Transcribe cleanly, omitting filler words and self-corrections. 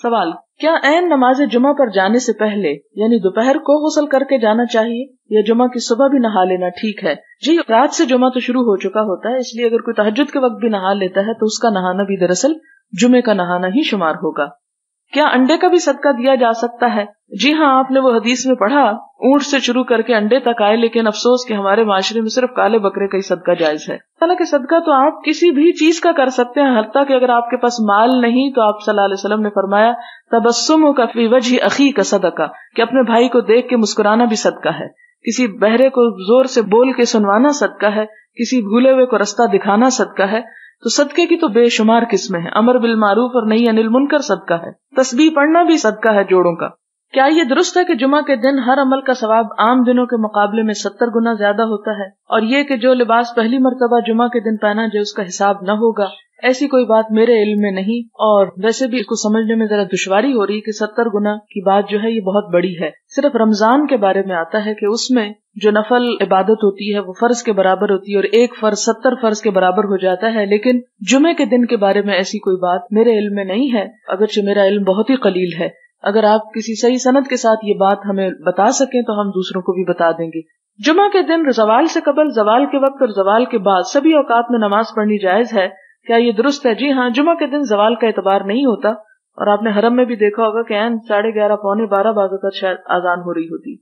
سوال، کیا عین نماز جمعہ پر جانے سے پہلے یعنی دوپہر کو غسل کر کے جانا چاہیے یا جمعہ کی صبح بھی نہا لینا ٹھیک ہے؟ جی، رات سے جمعہ تو شروع ہو چکا ہوتا ہے، اس لیے اگر کوئی تہجد کے وقت بھی نہا لیتا ہے تو اس کا نہانا بھی دراصل جمعے کا نہانا ہی شمار ہوگا۔ کیا انڈے کا بھی صدقہ دیا جا سکتا ہے؟ جی ہاں، آپ نے وہ حدیث میں پڑھا، اونٹ سے شروع کر کے انڈے تک آئے، لیکن افسوس کہ ہمارے معاشرے میں صرف کالے بکرے کا ہی صدقہ جائز ہے۔ حالانکہ صدقہ تو آپ کسی بھی چیز کا کر سکتے ہیں، حتیٰ کہ اگر آپ کے پاس مال نہیں تو آپ صلی اللہ علیہ وسلم نے فرمایا تبسمک فی وجہ اخیک صدقہ، کہ اپنے بھائی کو دیکھ کے مسکرانا بھی صدقہ ہے، کسی بہرے کو زور سے بول کے سنوانا صدقہ ہے، کسی بھولے ہوئے کو رستہ دکھانا صدقہ ہے۔ تو صدقے کی تو بے شمار قسمیں ہیں، امر بالمعروف اور نہی عن المنکر صدقہ ہے، تسبیح پڑھنا بھی صدقہ ہے جوڑوں کا۔ کیا یہ درست ہے کہ جمعہ کے دن ہر عمل کا ثواب عام دنوں کے مقابلے میں 70 گنا زیادہ ہوتا ہے، اور یہ کہ جو لباس پہلی مرتبہ جمعہ کے دن پہنا جائے اس کا حساب نہ ہوگا؟ ایسی کوئی بات میرے علم میں نہیں، اور ویسے بھی اس کو سمجھنے میں ذرا دشواری ہو رہی کہ 70 گنا کی بات جو ہے یہ بہت بڑی ہے۔ صرف رمضان کے بارے میں آتا ہے کہ اس میں جو نفل عبادت ہوتی ہے وہ فرض کے برابر ہوتی ہے، اور ایک فرض 70 فرض کے برابر ہو جاتا ہے، لیکن جمعے کے دن کے بارے میں ایسی کوئی بات میرے علم میں نہیں ہے، اگرچہ میرا علم بہت ہی قلیل ہے۔ اگر آپ کسی صحیح سند کے ساتھ یہ بات ہمیں بتا سکیں تو ہم دوسروں کو بھی بتا دیں گے۔ جمعہ کے دن زوال سے قبل، زوال کے وقت اور زوال کے بعد سبھی اوقات میں نماز پڑھنی جائز ہے، کیا یہ درست ہے؟ جی ہاں، جمعہ کے دن زوال کا اعتبار نہیں ہوتا، اور آپ نے حرم میں بھی دیکھا ہوگا کہ عین 11:30 پونے 12 بعض اوقات شاید اذان ہو رہی ہوتی۔